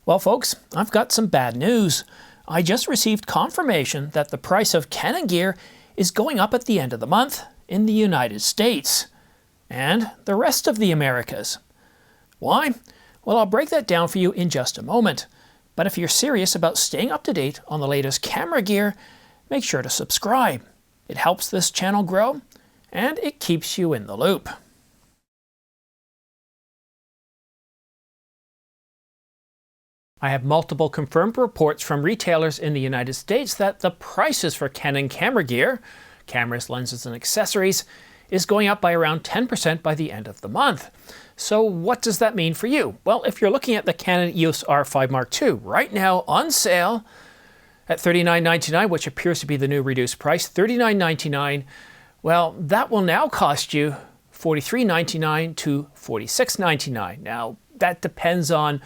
Well, folks, I've got some bad news. I just received confirmation that the price of Canon gear is going up at the end of the month in the United States and the rest of the Americas. Why? Well, I'll break that down for you in just a moment. But if you're serious about staying up to date on the latest camera gear, make sure to subscribe. It helps this channel grow and it keeps you in the loop. I have multiple confirmed reports from retailers in the United States that the prices for Canon camera gear, cameras, lenses, and accessories, is going up by around 10% by the end of the month. So what does that mean for you? Well, if you're looking at the Canon EOS R5 Mark II, right now on sale at $39.99, which appears to be the new reduced price, $39.99, well, that will now cost you $43.99 to $46.99. Now, that depends on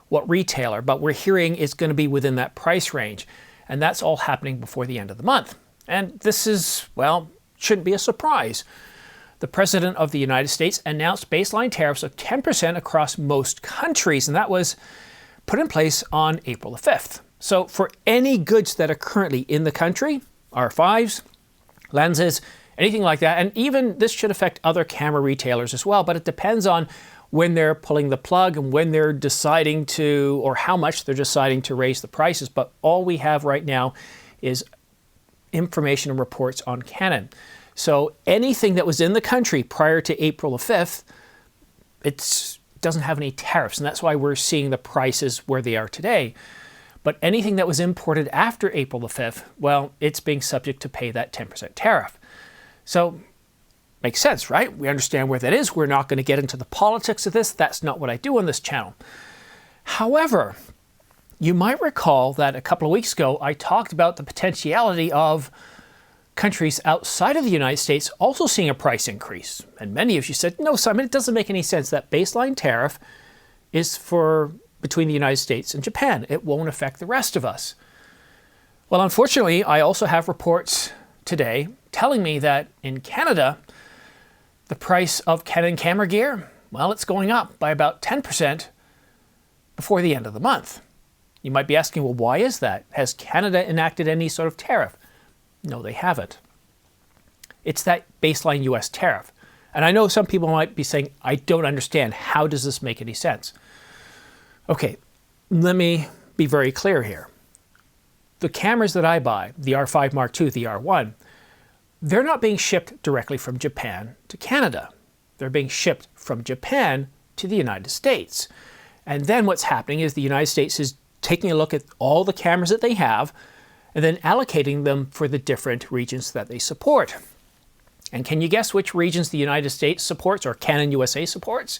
what retailer, but we're hearing it's going to be within that price range. And that's all happening before the end of the month. And this is, well, shouldn't be a surprise. The President of the United States announced baseline tariffs of 10% across most countries, and that was put in place on April the 5th. So for any goods that are currently in the country, R5s, lenses, anything like that, and even this should affect other camera retailers as well, but it depends on when they're pulling the plug and when they're deciding to, or how much they're deciding to raise the prices. But all we have right now is information and reports on Canon. So anything that was in the country prior to April the 5th, it doesn't have any tariffs. And that's why we're seeing the prices where they are today. But anything that was imported after April the 5th, well, it's being subject to pay that 10% tariff. So makes sense, right? We understand where that is. We're not going to get into the politics of this. That's not what I do on this channel. However, you might recall that a couple of weeks ago, I talked about the potentiality of countries outside of the United States also seeing a price increase. And many of you said, no, Simon, it doesn't make any sense. That baseline tariff is for between the United States and Japan. It won't affect the rest of us. Well, unfortunately, I also have reports today telling me that in Canada, the price of Canon camera gear, well, it's going up by about 10% before the end of the month. You might be asking, well, why is that? Has Canada enacted any sort of tariff? No, they haven't. It's that baseline US tariff. And I know some people might be saying, I don't understand. How does this make any sense? Okay, let me be very clear here. The cameras that I buy, the R5 Mark II, the R1, they're not being shipped directly from Japan to Canada. They're being shipped from Japan to the United States. And then what's happening is the United States is taking a look at all the cameras that they have and then allocating them for the different regions that they support. And can you guess which regions the United States supports or Canon USA supports?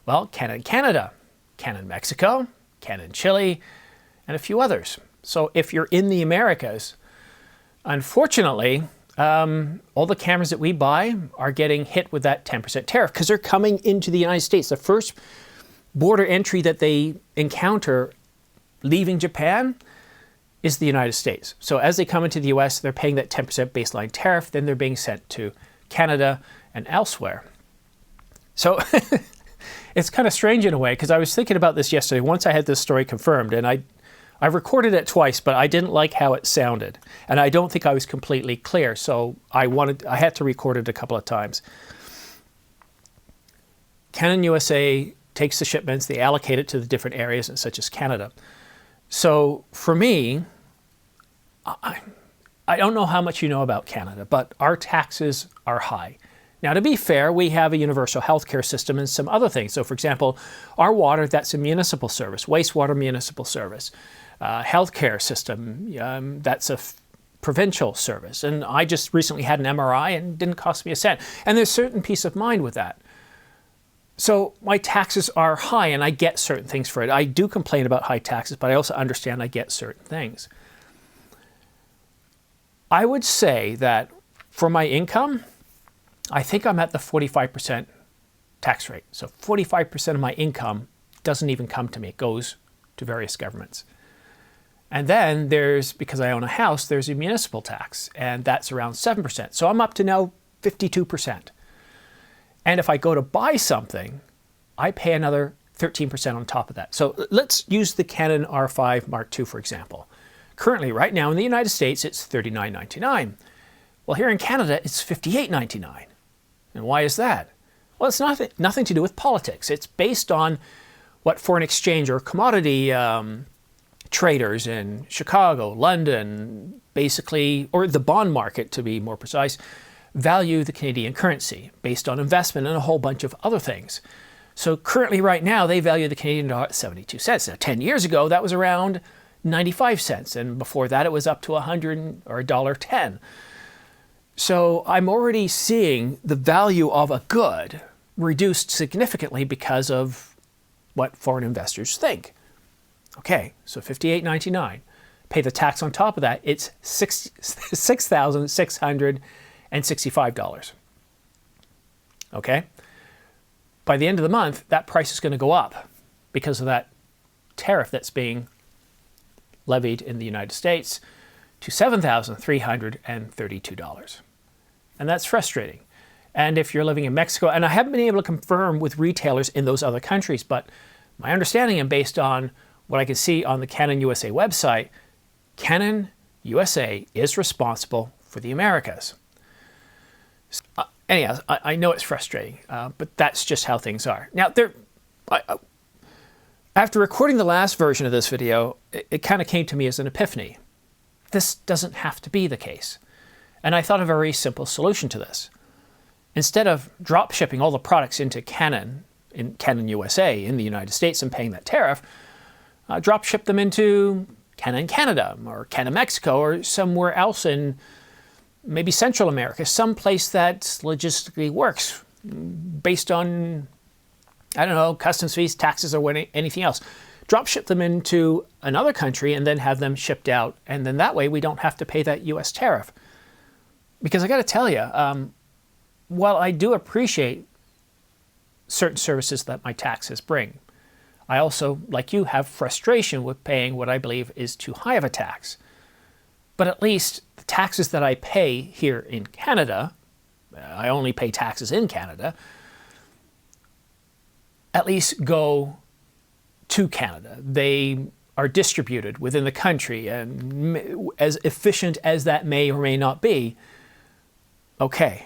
Well, Canon Canada, Canon Mexico, Canon Chile, and a few others. So if you're in the Americas, unfortunately, all the cameras that we buy are getting hit with that 10% tariff because they're coming into the United States. The first border entry that they encounter leaving Japan is the United States. So as they come into the US, they're paying that 10% baseline tariff, then they're being sent to Canada and elsewhere. So it's kind of strange in a way because I was thinking about this yesterday once I had this story confirmed, and I recorded it twice, but I didn't like how it sounded. And I don't think I was completely clear, so I had to record it a couple of times. Canon USA takes the shipments, they allocate it to the different areas, such as Canada. So for me, I don't know how much you know about Canada, but our taxes are high. Now, to be fair, we have a universal healthcare system and some other things. So for example, our water, that's a municipal service, wastewater municipal service. Healthcare system, that's a provincial service. And I just recently had an MRI and it didn't cost me a cent. And there's certain peace of mind with that. So my taxes are high and I get certain things for it. I do complain about high taxes, but I also understand I get certain things. I would say that for my income, I think I'm at the 45% tax rate. So 45% of my income doesn't even come to me. It goes to various governments. And then there's, because I own a house, there's a municipal tax, and that's around 7%. So I'm up to now 52%. And if I go to buy something, I pay another 13% on top of that. So let's use the Canon R5 Mark II, for example. Currently, right now in the United States, it's $39.99. Well, here in Canada, it's $58.99. And why is that? Well, it's nothing to do with politics. It's based on what foreign exchange or commodity traders in Chicago, London, basically, or the bond market to be more precise, value the Canadian currency based on investment and a whole bunch of other things. So currently right now they value the Canadian dollar at 72 cents. Now 10 years ago that was around 95 cents, and before that it was up to 100 or $1.10. So I'm already seeing the value of a good reduced significantly because of what foreign investors think. Okay, so $58.99. Pay the tax on top of that, it's $6,665. Okay? By the end of the month, that price is going to go up because of that tariff that's being levied in the United States to $7,332. And that's frustrating. And if you're living in Mexico, and I haven't been able to confirm with retailers in those other countries, but my understanding and based on what I can see on the Canon USA website, Canon USA is responsible for the Americas. Anyhow, I know it's frustrating, but that's just how things are. Now, after recording the last version of this video, it kind of came to me as an epiphany. This doesn't have to be the case. And I thought of a very simple solution to this. Instead of drop shipping all the products into Canon, in Canon USA in the United States and paying that tariff, drop ship them into Canon Canada or Canon Mexico or somewhere else in maybe Central America, someplace that logistically works based on, I don't know, customs fees, taxes, or anything else. Drop ship them into another country and then have them shipped out. And then that way we don't have to pay that US tariff. Because I got to tell you, while I do appreciate certain services that my taxes bring, I also, like you, have frustration with paying what I believe is too high of a tax. But at least the taxes that I pay here in Canada, I only pay taxes in Canada, at least go to Canada. They are distributed within the country, and as efficient as that may or may not be, okay,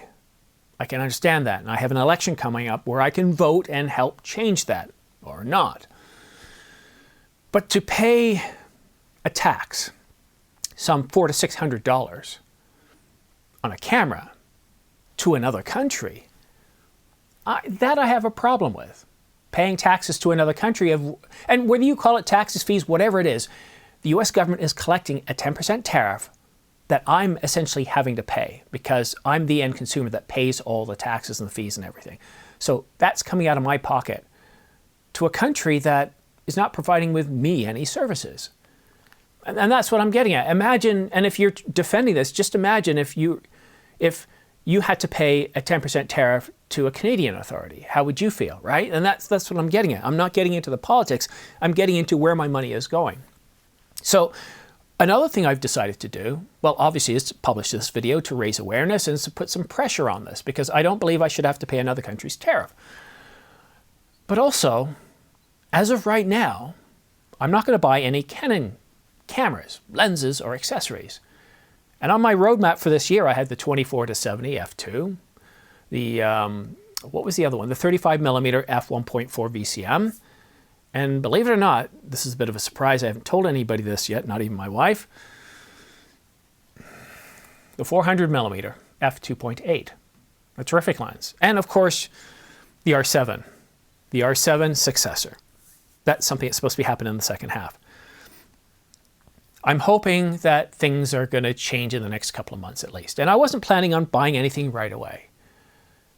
I can understand that. And I have an election coming up where I can vote and help change that, or not. But to pay a tax, some $400 to $600 on a camera to another country, that I have a problem with. Paying taxes to another country, and whether you call it taxes, fees, whatever it is, the US government is collecting a 10% tariff that I'm essentially having to pay because I'm the end consumer that pays all the taxes and the fees and everything. So that's coming out of my pocket to a country that is not providing with me any services. And that's what I'm getting at. Imagine, and if you're defending this, just imagine if you had to pay a 10% tariff to a Canadian authority. How would you feel, right? And that's what I'm getting at. I'm not getting into the politics. I'm getting into where my money is going. So another thing I've decided to do, well, obviously, is to publish this video to raise awareness and to put some pressure on this because I don't believe I should have to pay another country's tariff. But also, as of right now, I'm not going to buy any Canon cameras, lenses, or accessories. And on my roadmap for this year, I had the 24 to 70 f2, the, what was the other one? The 35mm f1.4 VCM. And believe it or not, this is a bit of a surprise. I haven't told anybody this yet, not even my wife. The 400mm f2.8, a terrific lens. And of course, the R7 successor. That's something that's supposed to be happening in the second half. I'm hoping that things are going to change in the next couple of months at least. And I wasn't planning on buying anything right away.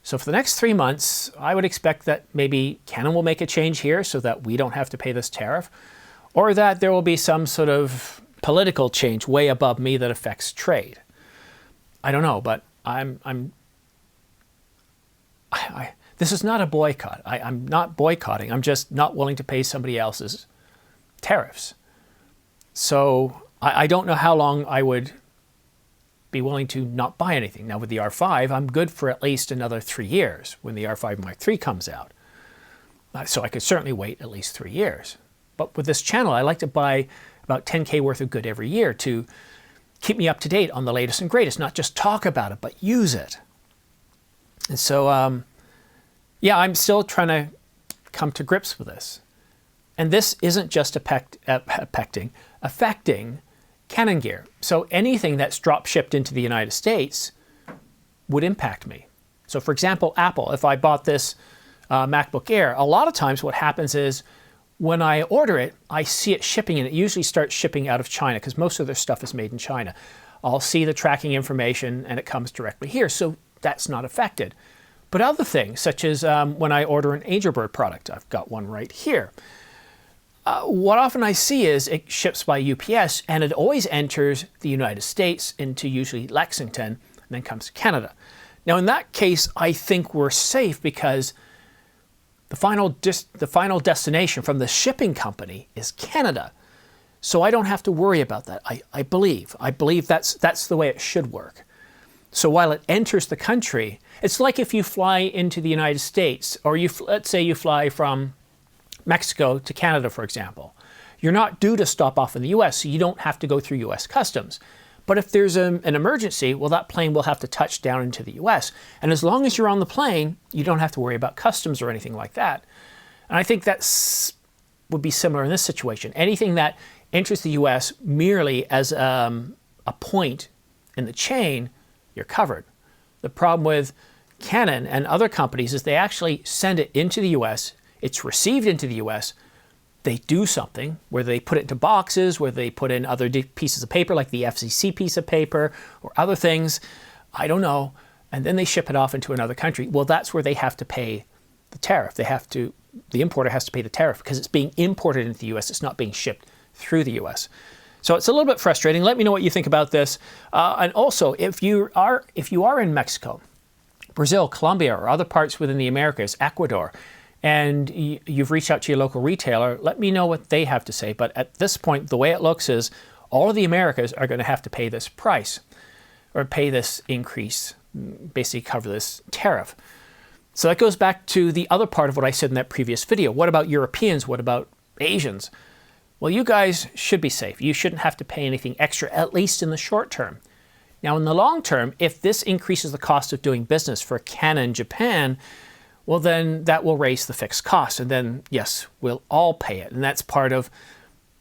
So for the next 3 months, I would expect that maybe Canon will make a change here so that we don't have to pay this tariff, or that there will be some sort of political change way above me that affects trade. I don't know, but this is not a boycott. I'm not boycotting. I'm just not willing to pay somebody else's tariffs. So I don't know how long I would be willing to not buy anything. Now with the R5, I'm good for at least another 3 years when the R5 Mark III comes out. So I could certainly wait at least 3 years. But with this channel, I like to buy about 10K worth of good every year to keep me up to date on the latest and greatest, not just talk about it, but use it. And so, yeah, I'm still trying to come to grips with this. And this isn't just affecting Canon gear. So anything that's drop shipped into the United States would impact me. So for example, Apple, if I bought this MacBook Air, a lot of times what happens is when I order it, I see it shipping, and it usually starts shipping out of China because most of their stuff is made in China. I'll see the tracking information and it comes directly here, so that's not affected. But other things, such as when I order an Angelbird product, I've got one right here. What often I see is it ships by UPS and it always enters the United States into usually Lexington and then comes to Canada. Now in that case, I think we're safe because the final destination from the shipping company is Canada. So I don't have to worry about that. I believe that's the way it should work. So while it enters the country, it's like if you fly into the United States, or let's say you fly from Mexico to Canada, for example. You're not due to stop off in the US, so you don't have to go through US customs. But if there's an emergency, well, that plane will have to touch down into the US. And as long as you're on the plane, you don't have to worry about customs or anything like that. And I think that would be similar in this situation. Anything that enters the US merely as a point in the chain, you're covered. The problem with Canon and other companies is they actually send it into the US, it's received into the US, they do something, where they put it into boxes, where they put in other pieces of paper, like the FCC piece of paper, or other things, I don't know, and then they ship it off into another country. Well, that's where they have to pay the tariff. The importer has to pay the tariff because it's being imported into the US, it's not being shipped through the US. So it's a little bit frustrating. Let me know what you think about this. And also, if you are in Mexico, Brazil, Colombia, or other parts within the Americas, Ecuador, and you've reached out to your local retailer, let me know what they have to say. But at this point, the way it looks is all of the Americas are going to have to pay this price, or pay this increase, basically cover this tariff. So that goes back to the other part of what I said in that previous video. What about Europeans? What about Asians? Well, you guys should be safe. You shouldn't have to pay anything extra, at least in the short term. Now, in the long term, if this increases the cost of doing business for Canon Japan, well, then that will raise the fixed cost. And then, yes, we'll all pay it. And that's part of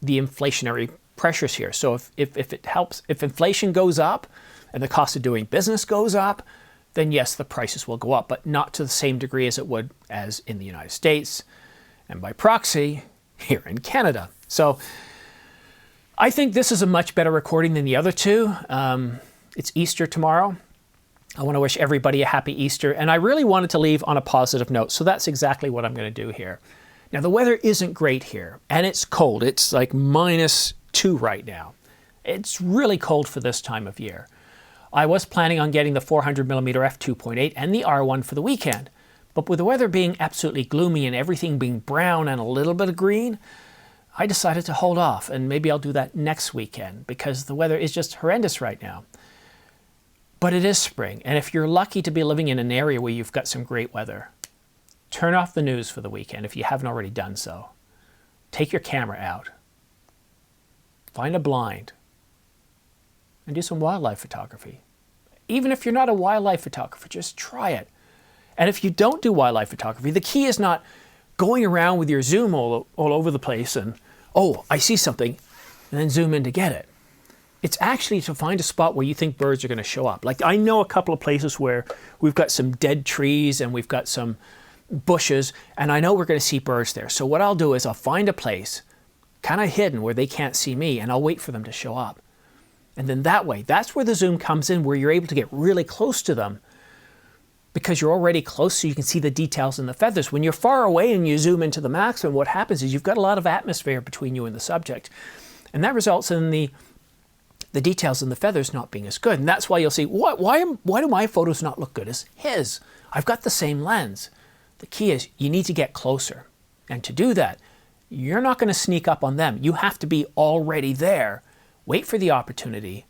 the inflationary pressures here. So if it helps, if inflation goes up and the cost of doing business goes up, then yes, the prices will go up, but not to the same degree as it would as in the United States, and by proxy, here in Canada. So I think this is a much better recording than the other two. It's Easter tomorrow. I want to wish everybody a happy Easter, and I really wanted to leave on a positive note, so that's exactly what I'm going to do here. Now, the weather isn't great here, and it's cold. It's like -2 right now. It's really cold for this time of year. I was planning on getting the 400mm f2.8 and the R1 for the weekend, but with the weather being absolutely gloomy and everything being brown and a little bit of green, I decided to hold off, and maybe I'll do that next weekend because the weather is just horrendous right now. But it is spring, and if you're lucky to be living in an area where you've got some great weather, turn off the news for the weekend if you haven't already done so. Take your camera out. Find a blind. And do some wildlife photography. Even if you're not a wildlife photographer, just try it. And if you don't do wildlife photography, the key is not going around with your zoom all over the place and, oh, I see something, and then zoom in to get it. It's actually to find a spot where you think birds are going to show up. Like, I know a couple of places where we've got some dead trees and we've got some bushes, and I know we're going to see birds there. So what I'll do is I'll find a place kind of hidden where they can't see me, and I'll wait for them to show up. And then that way, that's where the zoom comes in, where you're able to get really close to them because you're already close, so you can see the details in the feathers. When you're far away and you zoom into the maximum, what happens is you've got a lot of atmosphere between you and the subject. And that results in the details in the feathers not being as good. And that's why you'll see, why do my photos not look good as his? I've got the same lens. The key is you need to get closer. And to do that, you're not going to sneak up on them. You have to be already there. Wait for the opportunity,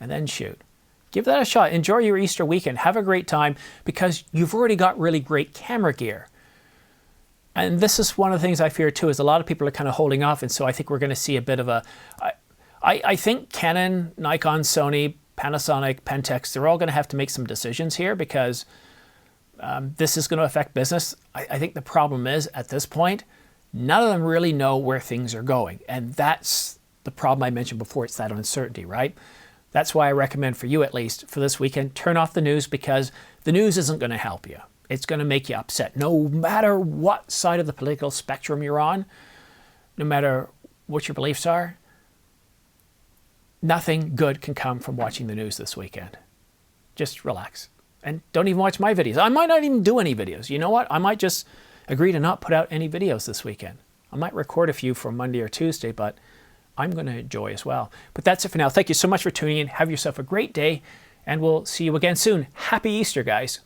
and then shoot. Give that a shot. Enjoy your Easter weekend. Have a great time because you've already got really great camera gear. And this is one of the things I fear too, is a lot of people are kind of holding off. And so I think we're going to see a bit of a, I think Canon, Nikon, Sony, Panasonic, Pentax, they're all going to have to make some decisions here, because this is going to affect business. I think the problem is, at this point, none of them really know where things are going. And that's the problem I mentioned before. It's that uncertainty, right? That's why I recommend, for you at least, for this weekend, turn off the news, because the news isn't going to help you. It's going to make you upset. No matter what side of the political spectrum you're on, no matter what your beliefs are, nothing good can come from watching the news this weekend. Just relax. And don't even watch my videos. I might not even do any videos. You know what? I might just agree to not put out any videos this weekend. I might record a few for Monday or Tuesday, but I'm going to enjoy as well. But that's it for now. Thank you so much for tuning in. Have yourself a great day, and we'll see you again soon. Happy Easter, guys.